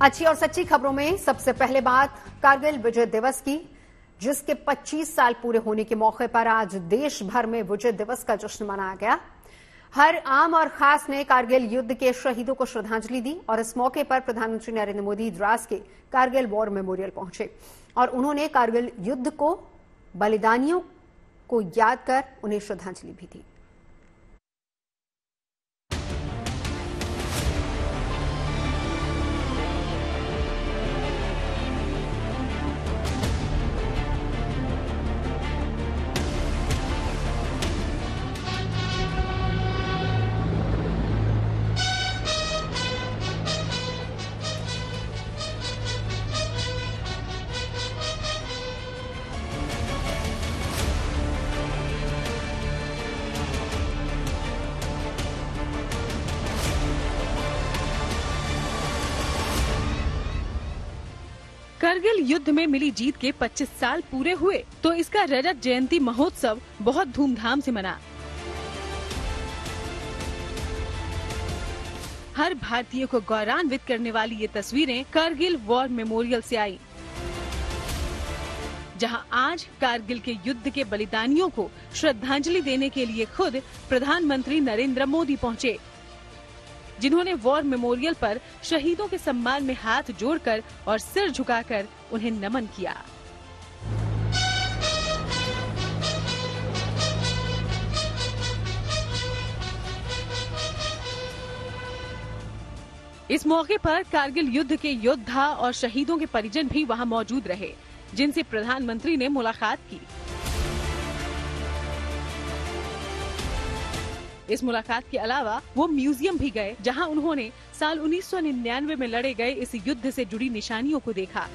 अच्छी और सच्ची खबरों में सबसे पहले बात कारगिल विजय दिवस की, जिसके 25 साल पूरे होने के मौके पर आज देश भर में विजय दिवस का जश्न मनाया गया। हर आम और खास ने कारगिल युद्ध के शहीदों को श्रद्धांजलि दी और इस मौके पर प्रधानमंत्री नरेंद्र मोदी द्रास के कारगिल वॉर मेमोरियल पहुंचे और उन्होंने कारगिल युद्ध को बलिदानियों को याद कर उन्हें श्रद्धांजलि भी दी। कारगिल युद्ध में मिली जीत के 25 साल पूरे हुए तो इसका रजत जयंती महोत्सव बहुत धूमधाम से मना। हर भारतीय को गौरवान्वित करने वाली ये तस्वीरें कारगिल वॉर मेमोरियल से आई, जहां आज कारगिल के युद्ध के बलिदानियों को श्रद्धांजलि देने के लिए खुद प्रधानमंत्री नरेंद्र मोदी पहुंचे, जिन्होंने वॉर मेमोरियल पर शहीदों के सम्मान में हाथ जोड़कर और सिर झुकाकर उन्हें नमन किया। इस मौके पर कारगिल युद्ध के योद्धा और शहीदों के परिजन भी वहां मौजूद रहे, जिनसे प्रधानमंत्री ने मुलाकात की। इस मुलाकात के अलावा वो म्यूजियम भी गए, जहां उन्होंने साल 1999 में लड़े गए इस युद्ध से जुड़ी निशानियों को देखा।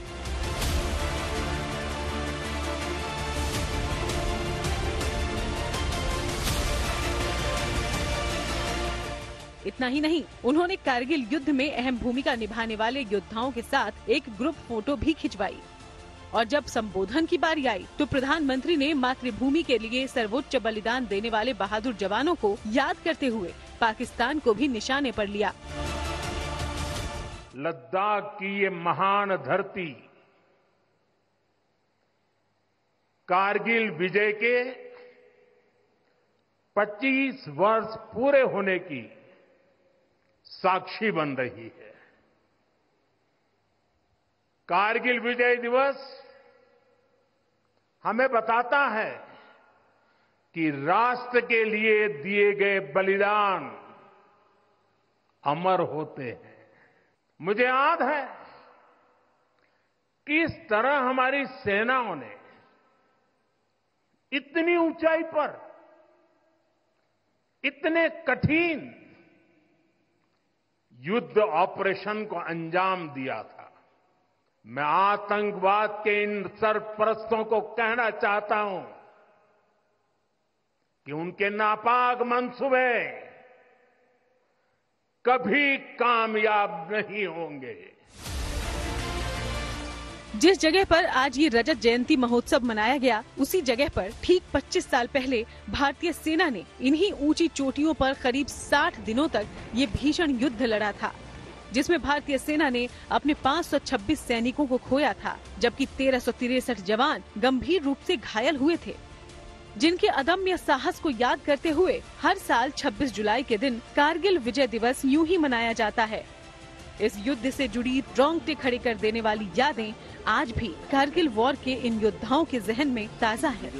इतना ही नहीं, उन्होंने कारगिल युद्ध में अहम भूमिका निभाने वाले योद्धाओं के साथ एक ग्रुप फोटो भी खिंचवाई। और जब संबोधन की बारी आई तो प्रधानमंत्री ने मातृभूमि के लिए सर्वोच्च बलिदान देने वाले बहादुर जवानों को याद करते हुए पाकिस्तान को भी निशाने पर लिया। लद्दाख की ये महान धरती कारगिल विजय के 25 वर्ष पूरे होने की साक्षी बन रही है। कारगिल विजय दिवस हमें बताता है कि राष्ट्र के लिए दिए गए बलिदान अमर होते हैं। मुझे याद है किस तरह हमारी सेनाओं ने इतनी ऊंचाई पर इतने कठिन युद्ध ऑपरेशन को अंजाम दिया था। मैं आतंकवाद के इन सरपरस्तों को कहना चाहता हूं कि उनके नापाक मंसूबे कभी कामयाब नहीं होंगे। जिस जगह पर आज ये रजत जयंती महोत्सव मनाया गया, उसी जगह पर ठीक 25 साल पहले भारतीय सेना ने इन्हीं ऊंची चोटियों पर करीब 60 दिनों तक ये भीषण युद्ध लड़ा था, जिसमें भारतीय सेना ने अपने 526 सैनिकों को खोया था, जबकि 1363 जवान गंभीर रूप से घायल हुए थे, जिनके अदम्य साहस को याद करते हुए हर साल 26 जुलाई के दिन कारगिल विजय दिवस यूं ही मनाया जाता है। इस युद्ध से जुड़ी रोंगटे खड़े कर देने वाली यादें आज भी कारगिल वॉर के इन योद्धाओं के जहन में ताजा है।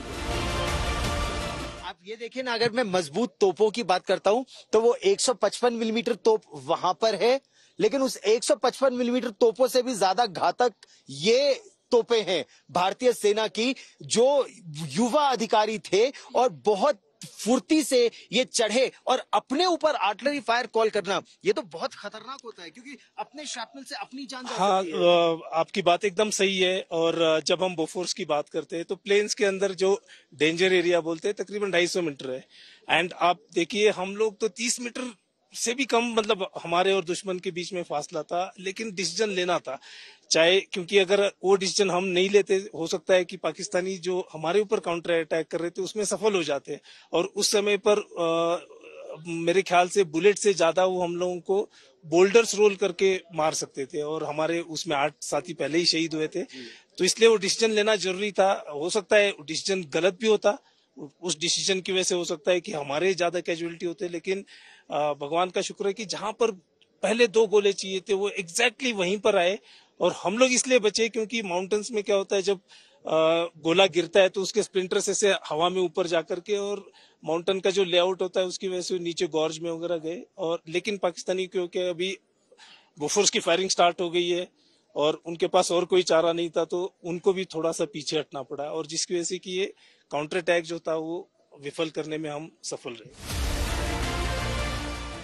आप ये देखिए ना, अगर मैं मजबूत तोपों की बात करता हूँ तो वो 155 मिलीमीटर तोप वहां पर है, लेकिन उस 155 मिलीमीटर तोपों से भी ज्यादा घातक ये तोपें हैं भारतीय सेना की, जो युवा अधिकारी थे और बहुत फुर्ती से ये चढ़े और अपने ऊपर आर्टिलरी फायर कॉल करना, ये तो बहुत खतरनाक होता है, क्योंकि अपने शैपनल से अपनी जान जा सकती है। आपकी बात एकदम सही है। और जब हम बोफोर्स की बात करते हैं तो प्लेन्स के अंदर जो डेंजर एरिया बोलते हैं तकरीबन 250 मीटर है। एंड आप देखिए, हम लोग तो 30 मीटर से भी कम, मतलब हमारे और दुश्मन के बीच में फासला था, लेकिन डिसीजन लेना था चाहे, क्योंकि अगर वो डिसीजन हम नहीं लेते, हो सकता है कि पाकिस्तानी जो हमारे ऊपर काउंटर अटैक कर रहे थे उसमें सफल हो जाते, और उस समय पर मेरे ख्याल से बुलेट से ज्यादा वो हम लोगों को बोल्डर्स रोल करके मार सकते थे, और हमारे उसमें 8 साथी पहले ही शहीद हुए थे। तो इसलिए वो डिसीजन लेना जरूरी था। हो सकता है डिसीजन गलत भी होता, उस डिसीजन की वजह से हो सकता है कि हमारे ज्यादा कैजुअलिटी होते, लेकिन भगवान का शुक्र है कि जहां पर पहले 2 गोले चाहिए थे वो एग्जैक्टली वहीं पर आए, और हम लोग इसलिए बचे क्योंकि माउंटेन्स में क्या होता है, जब गोला गिरता है तो उसके स्प्लिंटर्स ऐसे हवा में ऊपर जाकर के, और माउंटेन का जो लेआउट होता है उसकी वजह से नीचे गॉर्ज में वगैरह गए। और लेकिन पाकिस्तानी क्योंकि अभी बोफोर्स की फायरिंग स्टार्ट हो गई है और उनके पास और कोई चारा नहीं था, तो उनको भी थोड़ा सा पीछे हटना पड़ा, और जिसकी वजह से कि ये काउंटर अटैक जो था वो विफल करने में हम सफल रहे।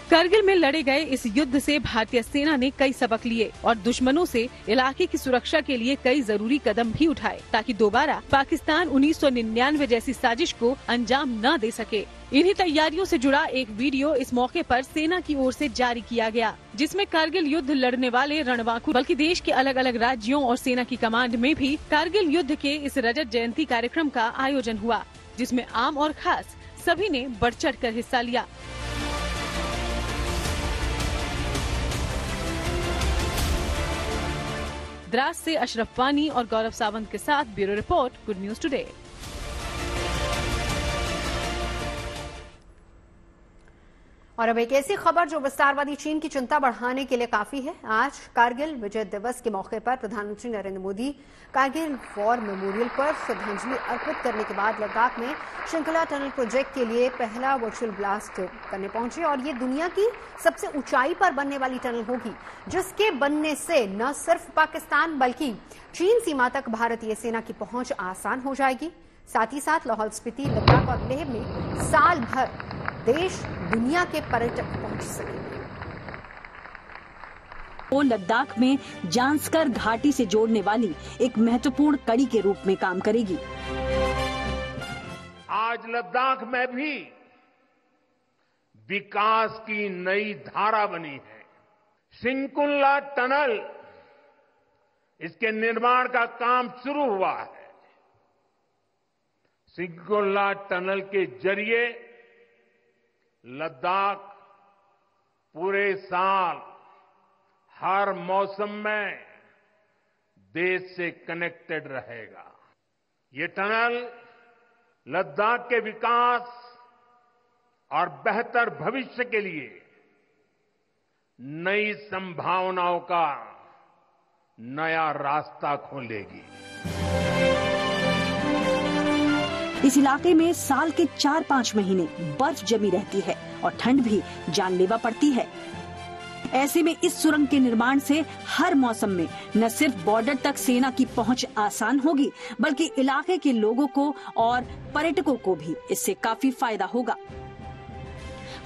करगिल में लड़े गए इस युद्ध से भारतीय सेना ने कई सबक लिए और दुश्मनों से इलाके की सुरक्षा के लिए कई जरूरी कदम भी उठाए, ताकि दोबारा पाकिस्तान 1999 जैसी साजिश को अंजाम न दे सके। इन्हीं तैयारियों से जुड़ा एक वीडियो इस मौके पर सेना की ओर से जारी किया गया, जिसमें करगिल युद्ध लड़ने वाले रणबांकुर बल्कि देश के अलग अलग राज्यों और सेना की कमांड में भी करगिल युद्ध के इस रजत जयंती कार्यक्रम का आयोजन हुआ, जिसमें आम और खास सभी ने बढ़ चढ़ कर हिस्सा लिया। द्रास से अशरफ वानी और गौरव सावंत के साथ bureau report, good news today. और अब एक ऐसी खबर जो विस्तारवादी चीन की चिंता बढ़ाने के लिए काफी है। आज कारगिल विजय दिवस के मौके पर प्रधानमंत्री नरेंद्र मोदी कारगिल वॉर मेमोरियल पर श्रद्धांजलि अर्पित करने के बाद लद्दाख में श्रृंखला टनल प्रोजेक्ट के लिए पहला वर्चुअल ब्लास्ट करने पहुंचे। और ये दुनिया की सबसे ऊंचाई पर बनने वाली टनल होगी, जिसके बनने से न सिर्फ पाकिस्तान बल्कि चीन सीमा तक भारतीय सेना की पहुंच आसान हो जाएगी। साथ ही साथ लाहौल स्पीति, लद्दाख और लेह में साल भर देश दुनिया के पर्यटक पहुंच सकेंगे। वो लद्दाख में जांस्कर घाटी से जोड़ने वाली एक महत्वपूर्ण कड़ी के रूप में काम करेगी। आज लद्दाख में भी विकास की नई धारा बनी है। सिंकुल्ला टनल, इसके निर्माण का काम शुरू हुआ है। सिंकुल्ला टनल के जरिए लद्दाख पूरे साल हर मौसम में देश से कनेक्टेड रहेगा। ये टनल लद्दाख के विकास और बेहतर भविष्य के लिए नई संभावनाओं का नया रास्ता खोलेगी। इस इलाके में साल के 4-5 महीने बर्फ जमी रहती है और ठंड भी जानलेवा पड़ती है। ऐसे में इस सुरंग के निर्माण से हर मौसम में न सिर्फ बॉर्डर तक सेना की पहुंच आसान होगी, बल्कि इलाके के लोगों को और पर्यटकों को भी इससे काफी फायदा होगा।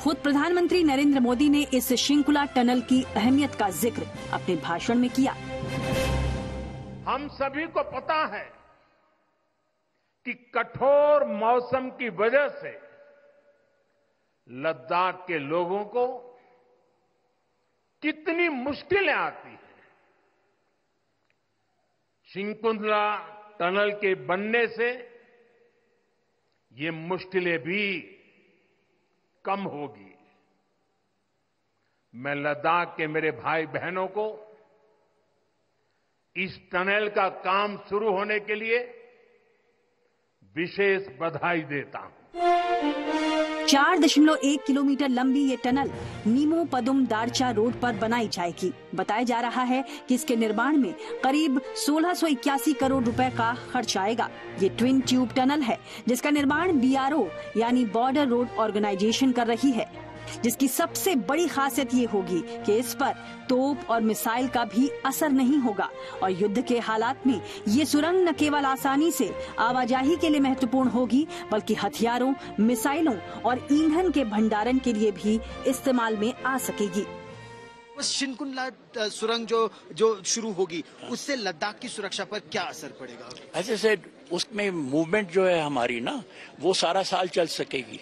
खुद प्रधानमंत्री नरेंद्र मोदी ने इस श्रृंखला टनल की अहमियत का जिक्र अपने भाषण में किया। हम सभी को पता है कि कठोर मौसम की वजह से लद्दाख के लोगों को कितनी मुश्किलें आती हैं। सिंकुल्ला टनल के बनने से ये मुश्किलें भी कम होगी। मैं लद्दाख के मेरे भाई बहनों को इस टनल का काम शुरू होने के लिए विशेष बधाई देता हूं। 4.1 किलोमीटर लंबी ये टनल नीमू पदुम दारचा रोड पर बनाई जाएगी। बताया जा रहा है कि इसके निर्माण में करीब 1681 करोड़ रुपए का खर्च आएगा। ये ट्विन ट्यूब टनल है, जिसका निर्माण BRO यानी बॉर्डर रोड ऑर्गेनाइजेशन कर रही है, जिसकी सबसे बड़ी खासियत ये होगी कि इस पर तोप और मिसाइल का भी असर नहीं होगा और युद्ध के हालात में ये सुरंग न केवल आसानी से आवाजाही के लिए महत्वपूर्ण होगी, बल्कि हथियारों, मिसाइलों और ईंधन के भंडारण के लिए भी इस्तेमाल में आ सकेगी। सिंकुल्ला सुरंग जो शुरू होगी, उससे लद्दाख की सुरक्षा पर क्या असर पड़ेगा? ऐसे से उसमें मूवमेंट जो है हमारी ना, वो सारा साल चल सकेगी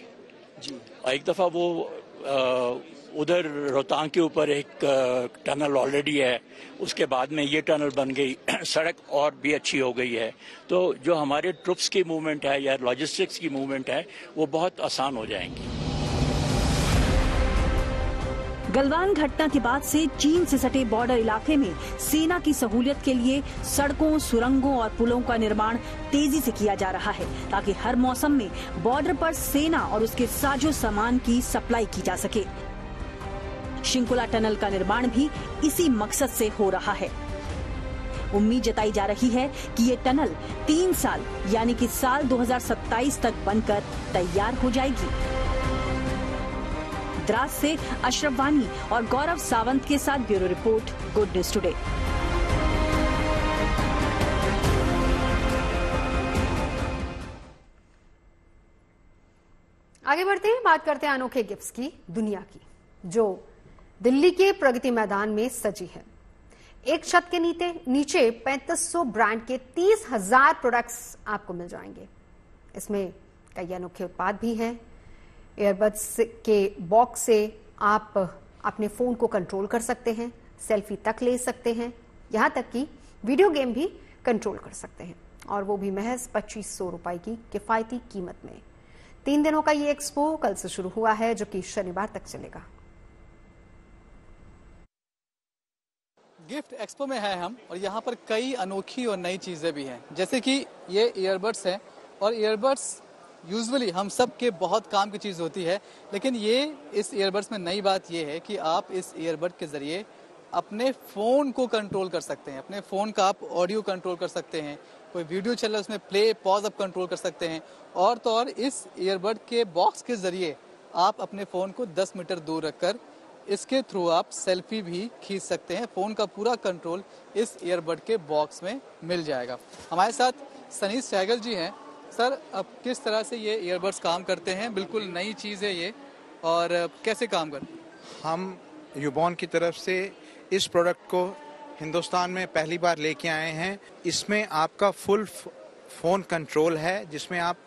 जी। और एक दफा वो उधर रोहतांग के ऊपर एक टनल ऑलरेडी है, उसके बाद में ये टनल बन गई, सड़क और भी अच्छी हो गई है, तो जो हमारे ट्रुप्स की मूवमेंट है या लॉजिस्टिक्स की मूवमेंट है वो बहुत आसान हो जाएंगी। गलवान घटना के बाद से चीन से सटे बॉर्डर इलाके में सेना की सहूलियत के लिए सड़कों, सुरंगों और पुलों का निर्माण तेजी से किया जा रहा है, ताकि हर मौसम में बॉर्डर पर सेना और उसके साजो सामान की सप्लाई की जा सके। शिंकुला टनल का निर्माण भी इसी मकसद से हो रहा है। उम्मीद जताई जा रही है कि ये टनल 3 साल यानी कि साल 2027 तक बनकर तैयार हो जाएगी। द्रास से अशरफ वानी और गौरव सावंत के साथ bureau report, good news today. आगे बढ़ते हैं, बात करते हैं अनोखे गिफ्ट्स की दुनिया की, जो दिल्ली के प्रगति मैदान में सजी है। एक छत के नीचे 3500 ब्रांड के 30,000 प्रोडक्ट्स आपको मिल जाएंगे। इसमें कई अनोखे उत्पाद भी हैं। ईयरबड्स के बॉक्स से आप अपने फोन को कंट्रोल कर सकते हैं, सेल्फी तक ले सकते हैं, यहां तक कि वीडियो गेम भी कंट्रोल कर सकते हैं, और वो भी महज 2500 रुपए की किफायती कीमत में। 3 दिनों का ये एक्सपो कल से शुरू हुआ है, जो कि शनिवार तक चलेगा। गिफ्ट एक्सपो में है हम, और यहाँ पर कई अनोखी और नई चीज़ें भी हैं, जैसे कि ये ईयरबड्स हैं। और ईयरबड्स यूजुअली हम सब के बहुत काम की चीज़ होती है, लेकिन ये इस ईयरबड्स में नई बात ये है कि आप इस ईयरबड के ज़रिए अपने फ़ोन को कंट्रोल कर सकते हैं। अपने फ़ोन का आप ऑडियो कंट्रोल कर सकते हैं, कोई वीडियो चल रहा है उसमें प्ले पॉज आप कंट्रोल कर सकते हैं। और तो और इस ईयरबड के बॉक्स के ज़रिए आप अपने फ़ोन को 10 मीटर दूर रखकर इसके थ्रू आप सेल्फी भी खींच सकते हैं। फ़ोन का पूरा कंट्रोल इस ईयरबड के बॉक्स में मिल जाएगा। हमारे साथ सनी सहगल जी हैं। सर, अब किस तरह से ये ईयरबड्स काम करते हैं? बिल्कुल नई चीज़ है ये, और कैसे काम करते हैं? हम यूबॉन की तरफ से इस प्रोडक्ट को हिंदुस्तान में पहली बार लेके आए हैं। इसमें आपका फुल फ़ोन कंट्रोल है, जिसमें आप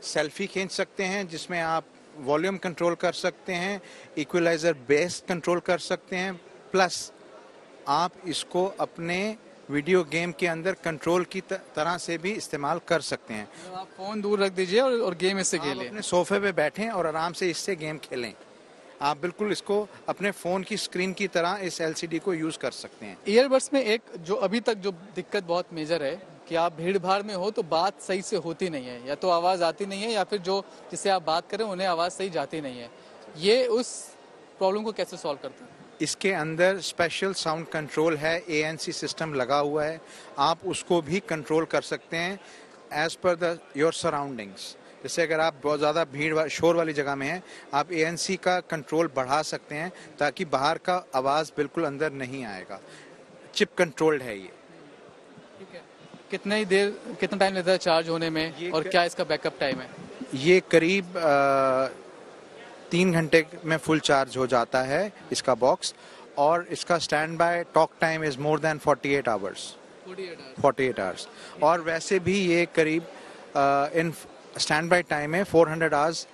सेल्फी खींच सकते हैं, जिसमें आप वॉल्यूम कंट्रोल कर सकते हैं, इक्वलाइजर बेस कंट्रोल कर सकते हैं, प्लस आप इसको अपने वीडियो गेम के अंदर कंट्रोल की तरह से भी इस्तेमाल कर सकते हैं। तो आप फ़ोन दूर रख दीजिए और गेम इससे खेलें। अपने सोफे पे बैठें और आराम से इससे गेम खेलें। आप बिल्कुल इसको अपने फ़ोन की स्क्रीन की तरह इस LCD को यूज़ कर सकते हैं। ईयरबड्स में एक जो अभी तक जो दिक्कत बहुत मेजर है कि आप भीड़ भाड़ में हो तो बात सही से होती नहीं है, या तो आवाज़ आती नहीं है, या फिर जो जिससे आप बात करें उन्हें आवाज़ सही जाती नहीं है। ये उस प्रॉब्लम को कैसे सॉल्व करते हैं? इसके अंदर स्पेशल साउंड कंट्रोल है, ANC सिस्टम लगा हुआ है। आप उसको भी कंट्रोल कर सकते हैं एज पर योर सराउंडिंग्स। जैसे अगर आप बहुत ज़्यादा भीड़ शोर वाली जगह में हैं, आप ANC का कंट्रोल बढ़ा सकते हैं ताकि बाहर का आवाज़ बिल्कुल अंदर नहीं आएगा। चिप कंट्रोल्ड है ये। ठीक है। कितना टाइम लेता है चार्ज होने में, और क्या इसका बैकअप टाइम है? ये करीब 3 घंटे में फुल चार्ज हो जाता है इसका बॉक्स, और इसका stand by talk time is more than 48 hours. और वैसे भी ये करीब इन स्टैंड बाय टाइम है 400 आवर्स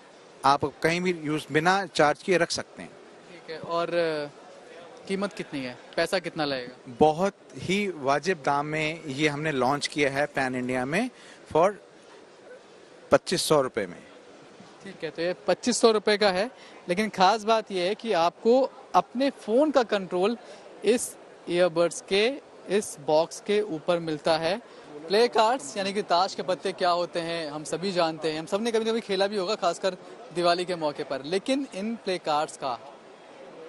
आप कहीं भी यूज बिना चार्ज किए रख सकते हैं। ठीक है। और कीमत कितनी है, पैसा कितना लगेगा? बहुत ही वाजिब दाम में ये हमने लॉन्च किया है पैन इंडिया में फॉर 2500 रुपये में। ठीक है, तो ये 2500 रुपये का है, लेकिन खास बात ये है कि आपको अपने फ़ोन का कंट्रोल इस ईयरबड्स के इस बॉक्स के ऊपर मिलता है। प्ले कार्ड्स यानी कि ताश के पत्ते क्या होते हैं हम सभी जानते हैं, हम सब ने कभी कभी खेला भी होगा, खासकर दिवाली के मौके पर। लेकिन इन प्ले कार्ड्स का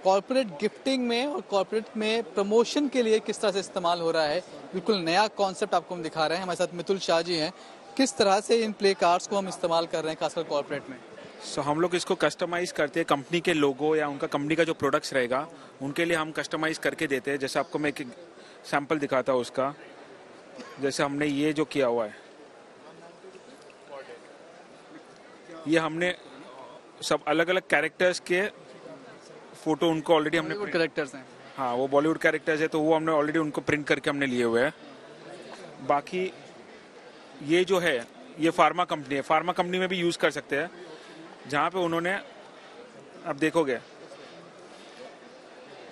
कॉर्पोरेट गिफ्टिंग में और कॉर्पोरेट में प्रमोशन के लिए किस तरह से इस्तेमाल हो रहा है, बिल्कुल नया कॉन्सेप्ट आपको हम दिखा रहे हैं। हमारे साथ मितुल शाह जी हैं। किस तरह से इन प्ले कार्ड्स को हम इस्तेमाल कर रहे हैं खासकर कॉर्पोरेट में? हम लोग इसको कस्टमाइज करते हैं, कंपनी के लोगो या उनका कंपनी का जो प्रोडक्ट्स रहेगा उनके लिए हम कस्टमाइज करके देते हैं। जैसे आपको मैं एक सैंपल दिखाता हूँ उसका। जैसे हमने ये जो किया हुआ है, ये हमने सब अलग अलग कैरेक्टर्स के फोटो उनको ऑलरेडी हमने कैरेक्टर्स हैं। हाँ, वो बॉलीवुड कैरेक्टर्स है, तो वो हमने ऑलरेडी उनको प्रिंट करके हमने लिए हुए हैं। बाकी ये जो है ये फार्मा कंपनी है, फार्मा कंपनी में भी यूज कर सकते हैं, जहाँ पे उन्होंने अब देखोगे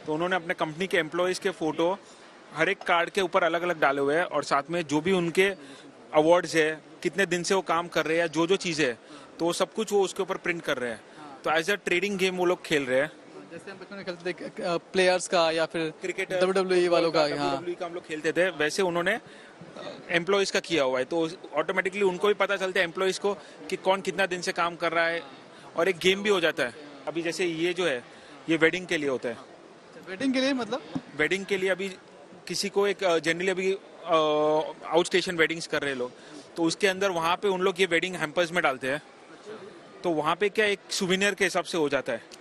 तो उन्होंने अपने कंपनी के एम्प्लॉयज के फोटो हर एक कार्ड के ऊपर अलग अलग डाले हुए हैं, और साथ में जो भी उनके अवार्ड्स है, कितने दिन से वो काम कर रहे हैं, जो जो चीज़ें है, तो वो सब कुछ वो उसके ऊपर प्रिंट कर रहे हैं। तो एज अ ट्रेडिंग गेम वो लोग खेल रहे हैं। जैसे हम बचपन में खेलते थे प्लेयर्स का या फिर क्रिकेट WWE वालों का, WWE का हम लोग खेलते थे, वैसे उन्होंने एम्प्लॉयज का किया हुआ है, तो ऑटोमेटिकली उनको भी पता चलता है एम्प्लॉयज को कि कौन कितना दिन से काम कर रहा है, और एक गेम भी हो जाता है। अभी जैसे ये जो है ये वेडिंग के लिए होता है। वेडिंग के लिए मतलब? वेडिंग के लिए अभी किसी को एक जनरली अभी आउट स्टेशन वेडिंग्स कर रहे लोग, तो उसके अंदर वहाँ पे उन लोग ये वेडिंग हैम्पर्स में डालते हैं, तो वहाँ पे क्या एक सुविनियर के हिसाब से हो जाता है।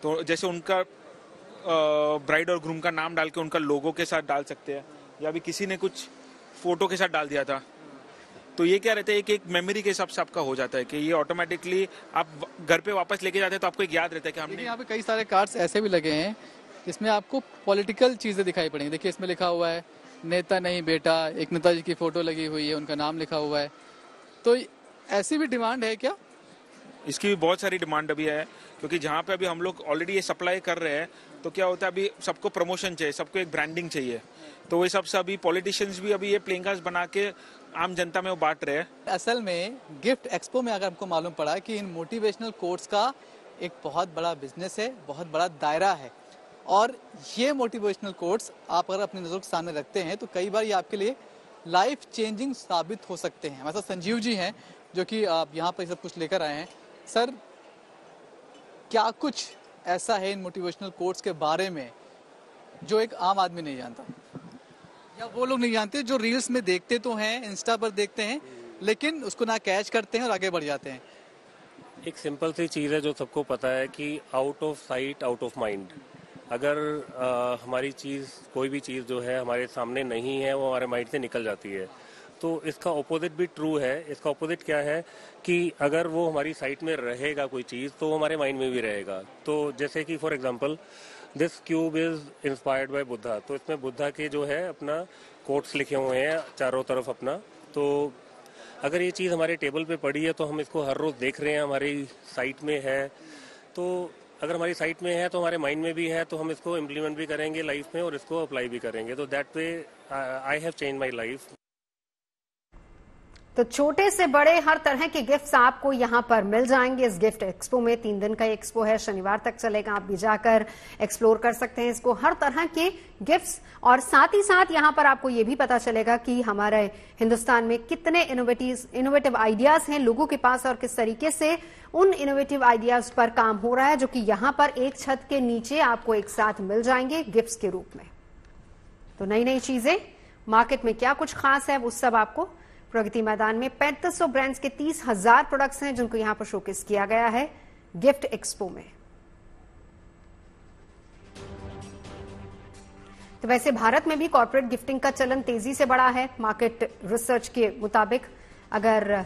तो जैसे उनका ब्राइड और ग्रूम का नाम डाल के उनका लोगो के साथ डाल सकते हैं, या भी किसी ने कुछ फोटो के साथ डाल दिया था, तो ये क्या रहता है कि एक मेमोरी के हिसाब से आपका हो जाता है कि ये ऑटोमेटिकली आप घर पे वापस लेके जाते हैं तो आपको एक याद रहता है कि हमने। यहाँ पे कई सारे कार्ड्स ऐसे भी लगे हैं जिसमें आपको पॉलिटिकल चीजें दिखाई पड़ेंगी। देखिए इसमें लिखा हुआ है नेता नहीं बेटा, एक नेताजी की फोटो लगी हुई है, उनका नाम लिखा हुआ है, तो ऐसी भी डिमांड है क्या? इसकी भी बहुत सारी डिमांड अभी है, क्योंकि जहाँ पे अभी हम लोग ऑलरेडी ये सप्लाई कर रहे हैं, तो क्या होता है अभी सबको प्रमोशन चाहिए, सबको एक ब्रांडिंग चाहिए, तो वही सबसे अभी पॉलिटिशियंस भी अभी ये प्लेइंग कार्ड्स बना के आम जनता में वो बांट रहे हैं। असल में गिफ्ट एक्सपो में अगर हमको मालूम पड़ा कि इन मोटिवेशनल कोट्स का एक बहुत बड़ा बिजनेस है, बहुत बड़ा दायरा है, और ये मोटिवेशनल कोट्स आप अगर अपनी नजरों के सामने रखते हैं तो कई बार ये आपके लिए लाइफ चेंजिंग साबित हो सकते हैं। हमारे साथ संजीव जी हैं जो कि आप यहाँ पर सब कुछ लेकर आए हैं। सर, क्या कुछ ऐसा है इन मोटिवेशनल कोट्स के बारे में जो एक आम आदमी नहीं जानता, या वो लोग नहीं जानते जो रील्स में देखते तो हैं, इंस्टा पर देखते हैं, लेकिन उसको ना कैच करते हैं और आगे बढ़ जाते हैं? एक सिंपल सी चीज़ है जो सबको पता है कि out of sight out of mind. अगर हमारी चीज़, कोई भी चीज़ जो है हमारे सामने नहीं है, वो हमारे माइंड से निकल जाती है। तो इसका ऑपोजिट भी ट्रू है। इसका ऑपोजिट क्या है कि अगर वो हमारी साइट में रहेगा कोई चीज़, तो वो हमारे माइंड में भी रहेगा। तो जैसे कि for example this cube is inspired by Buddha, तो इसमें बुद्धा के जो है अपना कोट्स लिखे हुए हैं चारों तरफ अपना। तो अगर ये चीज़ हमारे टेबल पे पड़ी है तो हम इसको हर रोज़ देख रहे हैं, हमारी साइट में है, तो अगर हमारी साइट में है तो हमारे माइंड में भी है, तो हम इसको इम्प्लीमेंट भी करेंगे लाइफ में और इसको अप्लाई भी करेंगे। तो that way I have change my life. तो छोटे से बड़े हर तरह के गिफ्ट्स आपको यहां पर मिल जाएंगे इस गिफ्ट एक्सपो में। 3 दिन का एक्सपो है, शनिवार तक चलेगा, आप भी जाकर एक्सप्लोर कर सकते हैं इसको, हर तरह के गिफ्ट्स। और साथ ही साथ यहां पर आपको यह भी पता चलेगा कि हमारे हिंदुस्तान में कितने इनोवेटिव आइडियाज हैं लोगों के पास और किस तरीके से उन इनोवेटिव आइडियाज पर काम हो रहा है, जो कि यहां पर एक छत के नीचे आपको एक साथ मिल जाएंगे गिफ्ट्स के रूप में। तो नई नई चीजें मार्केट में क्या कुछ खास है वो सब आपको प्रगति मैदान में 3500 ब्रांड्स के 30,000 प्रोडक्ट्स हैं जिनको यहां पर शोकेस किया गया है गिफ्ट एक्सपो में। तो वैसे भारत में भी कॉर्पोरेट गिफ्टिंग का चलन तेजी से बढ़ा है। मार्केट रिसर्च के मुताबिक अगर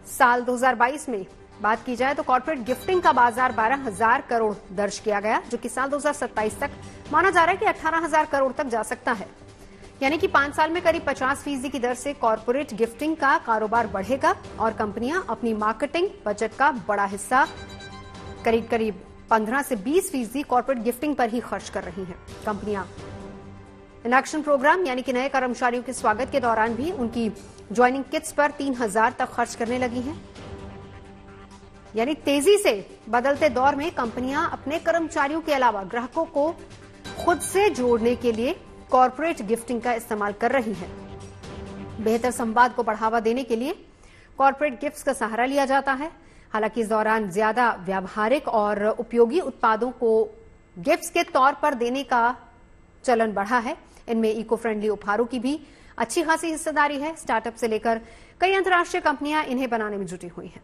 साल 2022 में बात की जाए तो कॉर्पोरेट गिफ्टिंग का बाजार 12,000 करोड़ दर्ज किया गया, जो कि साल 2027 तक माना जा रहा है कि 18,000 करोड़ तक जा सकता है। यानी कि 5 साल में करीब 50% की दर से कॉर्पोरेट गिफ्टिंग का कारोबार बढ़ेगा और कंपनियां अपनी मार्केटिंग बजट का बड़ा हिस्सा करीब 15 से 20% कॉर्पोरेट गिफ्टिंग पर ही खर्च कर रही हैं। कंपनियां इनएक्शन प्रोग्राम यानी कि नए कर्मचारियों के स्वागत के दौरान भी उनकी ज्वाइनिंग किट्स पर 3,000 तक खर्च करने लगी हैं। यानी तेजी से बदलते दौर में कंपनियां अपने कर्मचारियों के अलावा ग्राहकों को खुद से जोड़ने के लिए कॉर्पोरेट गिफ्टिंग का इस्तेमाल कर रही है। बेहतर संवाद को बढ़ावा देने के लिए कॉर्पोरेट गिफ्ट्स का सहारा लिया जाता है। हालांकि इस दौरान ज्यादा व्यावहारिक और उपयोगी उत्पादों को गिफ्ट्स के तौर पर देने का चलन बढ़ा है। इनमें इको फ्रेंडली उपहारों की भी अच्छी खासी हिस्सेदारी है। स्टार्टअप से लेकर कई अंतर्राष्ट्रीय कंपनियां इन्हें बनाने में जुटी हुई हैं।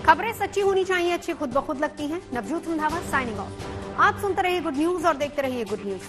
खबरें सच्ची होनी चाहिए, अच्छी खुद ब खुद लगती हैं। Navjot Randhawa signing off. आप सुनते रहिए गुड न्यूज और देखते रहिए गुड न्यूज।